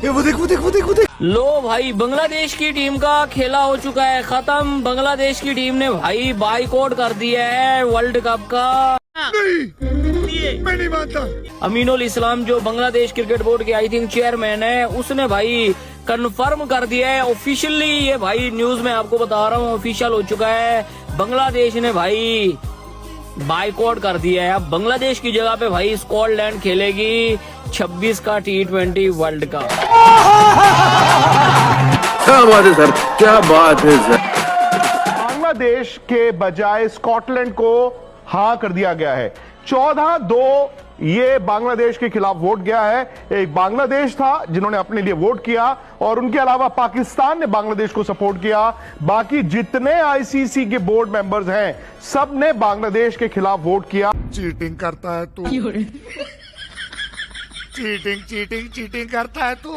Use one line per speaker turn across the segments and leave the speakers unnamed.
वो देख वो देख वो देख वो देख।
लो भाई, बांग्लादेश की टीम का खेला हो चुका है खत्म। बांग्लादेश की टीम ने भाई बाइकआउट कर दिया है वर्ल्ड कप का।
नहीं, मैं नहीं मानता।
अमीनुल इस्लाम जो बांग्लादेश क्रिकेट बोर्ड के आई थिंक चेयरमैन है, उसने भाई कंफर्म कर दिया है ऑफिशियली। ये भाई न्यूज में आपको बता रहा हूँ, ऑफिशियल हो चुका है। बांग्लादेश ने भाई बाइकआउट कर दिया है। अब बांग्लादेश की जगह पे भाई स्कॉटलैंड खेलेगी 26 का T20 वर्ल्ड कप।
क्या बात है सर, क्या बात है सर।
बांग्लादेश के बजाय स्कॉटलैंड को हाँ कर दिया गया है। 14-2 ये बांग्लादेश के खिलाफ वोट गया है। एक बांग्लादेश था जिन्होंने अपने लिए वोट किया और उनके अलावा पाकिस्तान ने बांग्लादेश को सपोर्ट किया। बाकी जितने आईसीसी के बोर्ड मेंबर्स हैं सब ने बांग्लादेश के खिलाफ वोट किया।
चीटिंग करता है तू, चीटिंग चीटिंग चीटिंग करता है तू।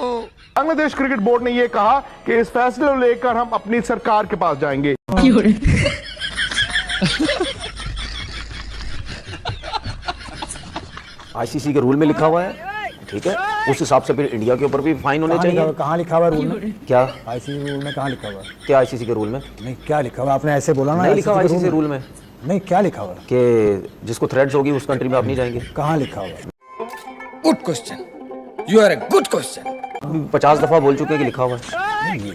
बांग्लादेश क्रिकेट बोर्ड ने यह कहा कि इस फैसले को लेकर हम अपनी सरकार के पास जाएंगे।
आईसीसी के रूल में लिखा हुआ है, ठीक है, उस हिसाब से फिर इंडिया के ऊपर भी फाइन होने चाहिए।
कहाँ लिखा हुआ है रूल में?
क्या
आईसीसी रूल में कहाँ लिखा हुआ है?
क्या आईसीसी के रूल में
नहीं, क्या लिखा हुआ? आपने ऐसे बोला ना।
नहीं लिखा हुआ आईसीसी रूल में।
नहीं, क्या लिखा हुआ है
कि जिसको थ्रेड्स होगी उस कंट्री में आप नहीं जाएंगे?
कहाँ लिखा हुआ है?
Good question, you are a good question.
50 दफा बोल चुके हैं कि लिखा हुआ है।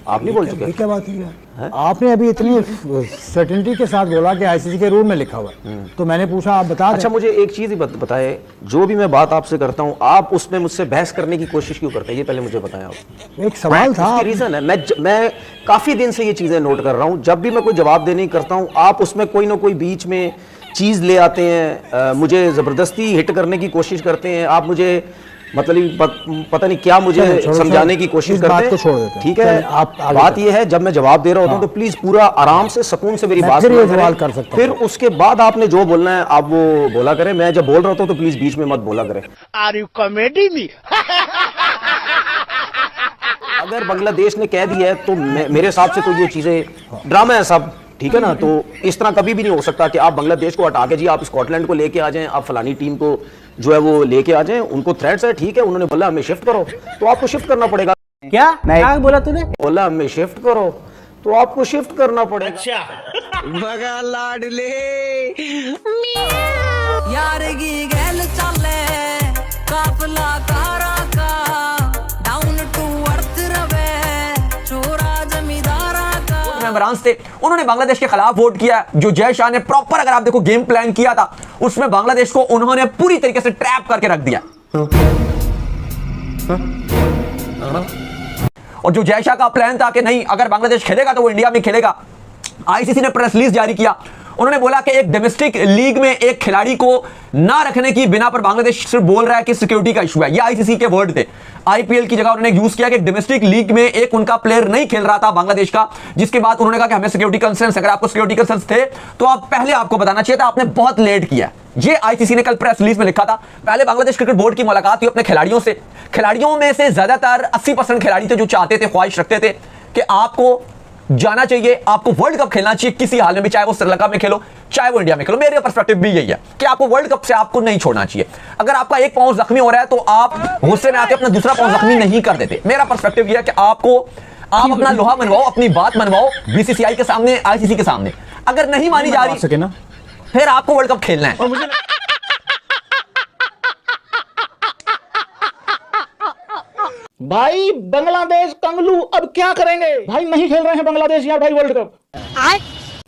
आप नहीं बोल चुके?
क्या बात है? आपने अभी इतनी सर्टेनिटी के साथ बोला कि आईसीसी के रूल में लिखा हुआ है, तो मैंने पूछा आप बता दें।
अच्छा, मुझे एक चीज ही बताए, जो भी मैं बात आपसे करता हूँ आप उसमें मुझसे बहस करने की कोशिश क्यों करते हैं? ये पहले मुझे बताएं आप।
एक सवाल था,
रीजन है। मैं काफी दिन से ये चीजें नोट कर रहा हूँ। जब भी मैं कोई जवाब देने करता हूँ आप उसमें कोई ना कोई बीच में चीज ले आते हैं, मुझे जबरदस्ती हिट करने की कोशिश करते हैं। आप मुझे मतलब पता नहीं क्या मुझे समझाने की कोशिश करते हैं। ठीक है, बात यह है जब मैं जवाब दे रहा होता हूं तो प्लीज पूरा आराम से सुकून से मेरी बात
कर सकता हूं।
फिर उसके बाद आपने जो बोलना है आप वो बोला करें। मैं जब बोल रहा होता हूं तो प्लीज बीच में मत बोला करें।
Are you comedy me?
अगर बांग्लादेश ने कह दिया है तो मेरे हिसाब से तो ये चीजें ड्रामा है सब, ठीक है ना। तो इस तरह कभी भी नहीं हो सकता कि आप बांग्लादेश को हटा के जी आप स्कॉटलैंड को लेके आ जाएं, आप फलानी टीम को जो है वो लेके आ जाएं। उनको थ्रेट्स है, ठीक है, उन्होंने बोला हमें शिफ्ट करो तो आपको शिफ्ट करना पड़ेगा।
क्या बोला तूने?
बोला हमें शिफ्ट करो तो आपको शिफ्ट करना पड़ेगा।
अच्छा
बगा लाडले यार की गैल चले काफला कारा का डाउन टू अर्थ रवे चोरा जमींदारा का।
मेंबरान थे, उन्होंने बांग्लादेश के खिलाफ वोट किया। जो जय शाह ने प्रॉपर, अगर आप देखो, गेम प्लान किया था, उसमें बांग्लादेश को उन्होंने पूरी तरीके से ट्रैप करके रख दिया। और जो जय शाह का प्लान था कि नहीं, अगर बांग्लादेश खेलेगा तो वो इंडिया में खेलेगा, आईसीसी ने प्रेस रिलीज जारी किया। उन्होंने बोला कि एक डोमेस्टिक लीग में एक खिलाड़ी को ना रखने की बिना पर बांग्लादेश सिर्फ बोल रहा है कि सिक्योरिटी का इशू है। ये आईसीसी के वर्ड थे। आईपीएल की जगह उन्होंने यूज किया कि डोमेस्टिक लीग में एक उनका प्लेयर नहीं खेल रहा था बांग्लादेश का, जिसके बाद उन्होंने कहा कि हमें सिक्योरिटी कंसर्न्स। अगर आपको सिक्योरिटी कंसर्न्स थे तो आप पहले आपको बताना चाहिए था, आपने बहुत लेट किया। ये आईसीसी ने कल प्रेस रिलीज में लिखा था। पहले बांग्लादेश क्रिकेट बोर्ड की मुलाकात हुई अपने खिलाड़ियों से। खिलाड़ियों में से ज्यादातर 80% खिलाड़ी थे जो चाहते थे, ख्वाहिश रखते थे कि आपको जाना चाहिए, आपको वर्ल्ड कप खेलना चाहिए किसी हाल में भी, चाहे वो श्रीलंका में खेलो चाहे वो इंडिया में खेलो। मेरा पर्सपेक्टिव भी यही है कि आपको वर्ल्ड कप से आपको नहीं छोड़ना चाहिए। अगर आपका एक पांव जख्मी हो रहा है तो आप गुस्से में आके अपना दूसरा पांव जख्मी नहीं कर देते। मेरा पर्सपेक्टिव यह है कि आप अपना लोहा मनवाओ, अपनी बात मनवाओ बीसीसीआई के सामने, आईसीसी के सामने। अगर नहीं मानी जा रही ना, फिर आपको वर्ल्ड कप खेलना है।
भाई बांग्लादेश कंगलू अब क्या करेंगे? भाई नहीं खेल रहे हैं बांग्लादेश यार भाई वर्ल्ड कप।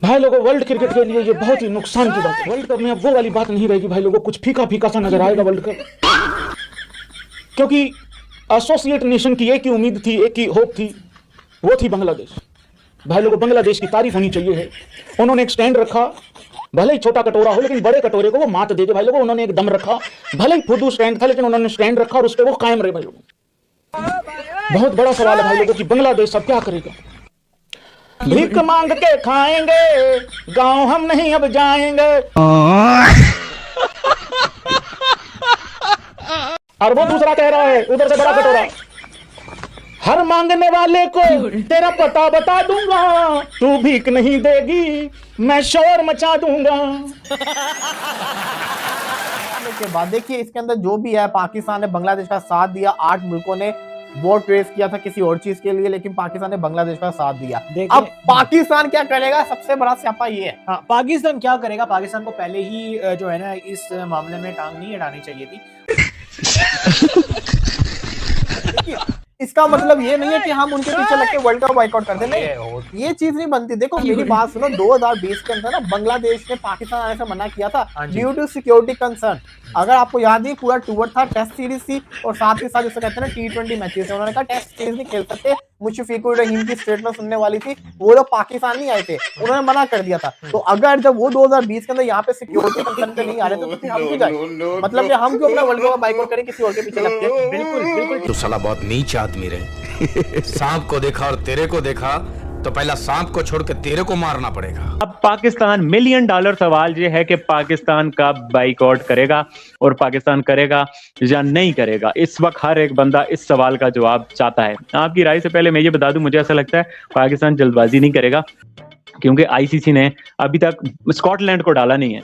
भाई लोगों, वर्ल्ड क्रिकेट के लिए ये बहुत ही नुकसान की बात है। वर्ल्ड कप में अब वो वाली बात नहीं रहेगी भाई लोगों, कुछ फीका फीका सा नजर आएगा वर्ल्ड कप। क्योंकि एसोसिएट नेशन की एक ही उम्मीद थी, एक ही होप थी, वो थी बांग्लादेश। भाई लोगों, बांग्लादेश की तारीफ होनी चाहिए है। उन्होंने एक स्टैंड रखा, भले ही छोटा कटोरा हो लेकिन बड़े कटोरे को वो मात दे दे। भाई लोगों, उन्होंने एक दम रखा, भले ही फुदू स्टैंड था लेकिन उन्होंने स्टैंड रखा और उस पर वो कायम रहे। भाई लोगों, बहुत बड़ा सवाल है भाई लोगों कि बांग्लादेश अब क्या करेगा। भीख मांग के खाएंगे, गांव हम नहीं अब जाएंगे। और वो दूसरा कह रहा है उधर से बड़ा कटोरा, हर मांगने वाले को तेरा पता बता दूंगा, तू भीख नहीं देगी मैं शोर मचा दूंगा।
के बाद देखिए इसके अंदर जो भी है, पाकिस्तान ने बांग्लादेश का साथ दिया, 8 मुल्कों ने
वोट रेस किया था किसी और चीज के लिए, लेकिन पाकिस्तान ने बांग्लादेश का साथ दिया। अब पाकिस्तान क्या करेगा, सबसे बड़ा स्यापा ये है।
हाँ, पाकिस्तान क्या करेगा? पाकिस्तान को पहले ही जो है ना इस मामले में टांग नहीं अड़ानी चाहिए थी।
इसका मतलब ये नहीं है कि हम उनके पीछे लग के वर्ल्ड कप बॉयकॉट कर दें, नहीं, ये चीज नहीं बनती। देखो मेरी बात सुनो, 2020 के अंदर ना बांग्लादेश ने पाकिस्तान आने से मना किया था ड्यू टू सिक्योरिटी कंसर्न। अगर आपको याद है पूरा टूर था, टेस्ट सीरीज थी और साथ ही साथ जिसे कहते हैं ना T20 मैचेस, उन्होंने कहा टेस्ट सीरीज नहीं खेल सकते। मुशफिकुर रहीम की स्टेटमेंट सुनने वाली थी, वो लोग पाकिस्तान नहीं आए थे, उन्होंने मना कर दिया था। तो अगर जब वो 2020 के अंदर यहाँ पे सिक्योरिटी कंसर्न पे नहीं आ रहे थे तो फिर हम क्यों जाए? मतलब कि हम क्यों अपना वर्ल्ड कप बाइकआउट करें किसी और के पीछे लग के? बिल्कुल बिल्कुल।
तू साला बहुत नीच आदमी रे। सांप को देखा और तेरे को देखा तो पहला सांप को छोड़ के तेरे को मारना पड़ेगा।
अब पाकिस्तान $1 मिलियन सवाल ये है कि पाकिस्तान का बाइकआउट करेगा और पाकिस्तान करेगा या नहीं करेगा। इस वक्त हर एक बंदा इस सवाल का जवाब चाहता है। आपकी राय से पहले मैं ये बता दूं, मुझे ऐसा लगता है पाकिस्तान जल्दबाजी नहीं करेगा, क्योंकि आईसीसी ने अभी तक स्कॉटलैंड को डाला नहीं है।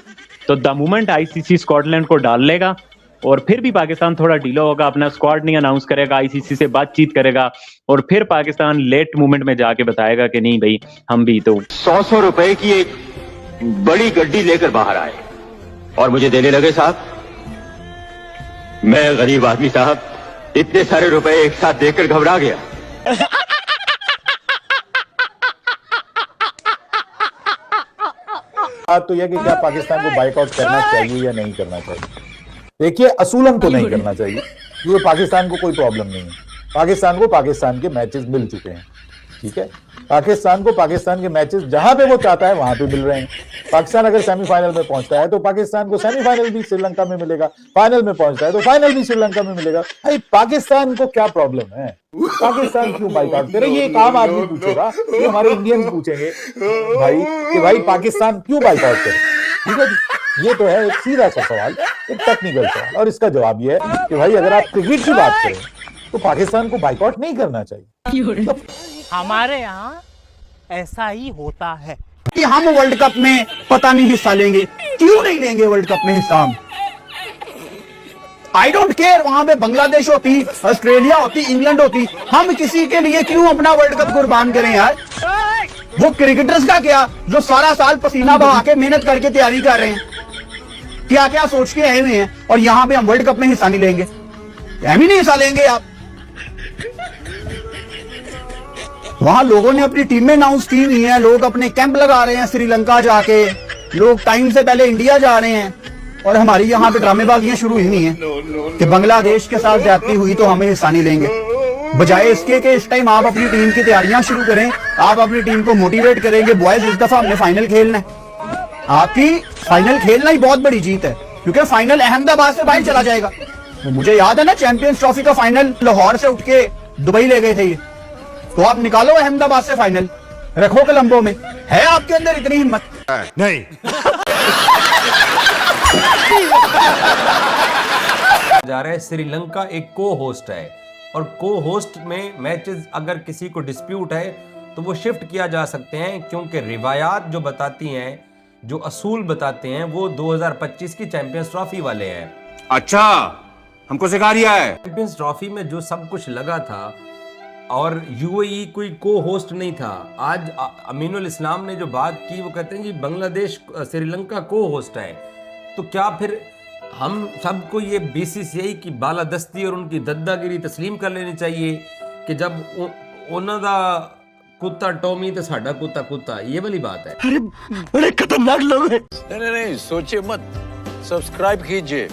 तो द मोमेंट आईसीसी स्कॉटलैंड को डाल लेगा और फिर भी पाकिस्तान थोड़ा ढीला होगा, अपना स्क्वाड नहीं अनाउंस करेगा, आईसीसी से बातचीत करेगा और फिर पाकिस्तान लेट मोमेंट में जाके बताएगा कि नहीं भाई हम भी तो
100 रुपए की एक बड़ी गड्डी लेकर बाहर आए और मुझे देने लगे, साहब मैं गरीब आदमी साहब, इतने सारे रुपए एक साथ देकर घबरा गया।
बात तो यह कि क्या पाकिस्तान को बाइकआउट करना चाहिए या नहीं करना चाहिए। देखिए, असूलन तो नहीं करना चाहिए, क्योंकि पाकिस्तान को कोई प्रॉब्लम नहीं है। पाकिस्तान को पाकिस्तान के मैचेस मिल चुके हैं, ठीक है। पाकिस्तान को पाकिस्तान के मैचेस जहां पे वो चाहता है वहां पे मिल रहे हैं। पाकिस्तान अगर सेमीफाइनल में पहुंचता है तो पाकिस्तान को सेमीफाइनल भी श्रीलंका में मिलेगा, फाइनल में पहुंचता है तो फाइनल भी श्रीलंका में मिलेगा। भाई पाकिस्तान को क्या प्रॉब्लम है? पाकिस्तान क्यों बाइकआउट करे? ये एक आम आदमी पूछेगा, ये हमारे इंडियंस पूछेंगे भाई कि भाई पाकिस्तान क्यों बाइकआउट करे, ठीक है। ये तो है एक सीधा सा सवाल, एक टेक्निकल सवाल, और इसका जवाब ये है कि भाई अगर आप क्रिकेट की बात करें तो पाकिस्तान को बाइकआउट नहीं करना चाहिए। तो
हमारे यहाँ ऐसा ही होता है
कि हम वर्ल्ड कप में पता नहीं हिस्सा लेंगे। क्यों नहीं लेंगे वर्ल्ड कप में हिस्सा हम? आई डोंट केयर, वहां पे बांग्लादेश होती, ऑस्ट्रेलिया होती, इंग्लैंड होती, हम किसी के लिए क्यों अपना वर्ल्ड कप कुर्बान करें यार? वो क्रिकेटर्स का क्या जो सारा साल पसीना बहा के मेहनत करके तैयारी कर रहे हैं, क्या क्या सोच के आए हुए हैं, और यहाँ पे हम वर्ल्ड कप में हिस्सा नहीं लेंगे। हम ही नहीं हिस्सा लेंगे। आप वहां लोगों ने अपनी टीमें अनाउंस की हुई है, लोग अपने कैंप लगा रहे हैं श्रीलंका जाके, लोग टाइम से पहले इंडिया जा रहे हैं, और हमारी यहाँ पे ड्रामेबाजियां शुरू ही नहीं है कि बांग्लादेश के साथ जाती हुई तो हमें हिस्सा नहीं लेंगे। बजाय इसके कि इस टाइम आप अपनी टीम की तैयारियां शुरू करें, आप अपनी टीम को मोटिवेट करेंगे, बॉयज इस दफा हमने फाइनल खेलना है। आपकी फाइनल खेलना ही बहुत बड़ी जीत है, क्योंकि फाइनल अहमदाबाद से बाहर चला जाएगा। मुझे याद है ना, चैंपियंस ट्रॉफी का फाइनल लाहौर से उठ के दुबई ले गए थे ये। तो आप निकालो अहमदाबाद से फाइनल, रखो कोलंबो में। है आपके अंदर इतनी हिम्मत?
नहीं।
जा रहा है श्रीलंका एक को होस्ट है, और को होस्ट में मैचेस अगर किसी को डिस्प्यूट है तो वो शिफ्ट किया जा सकते हैं, क्योंकि रिवायात जो बताती हैं, जो असूल बताते हैं, वो 2025 की चैंपियंस ट्रॉफी वाले हैं।
अच्छा, हमको सिखा दिया है।
चैंपियंस ट्रॉफी में जो सब कुछ लगा था और यूएई कोई को होस्ट नहीं था। आज अमीनुल इस्लाम ने जो बात की, वो कहते हैं कि बांग्लादेश श्रीलंका को होस्ट है। तो क्या फिर हम सबको ये बीसीसीआई की बालादस्ती और उनकी दद्दागिरी तस्लीम कर लेनी चाहिए कि जब उन्हों दा कुत्ता टॉमी तो साडा कुत्ता कुत्ता, ये वाली बात है।
अरे बड़े खतरनाक लोग हैं। नहीं, सोचिए मत, सब्सक्राइब कीजिए।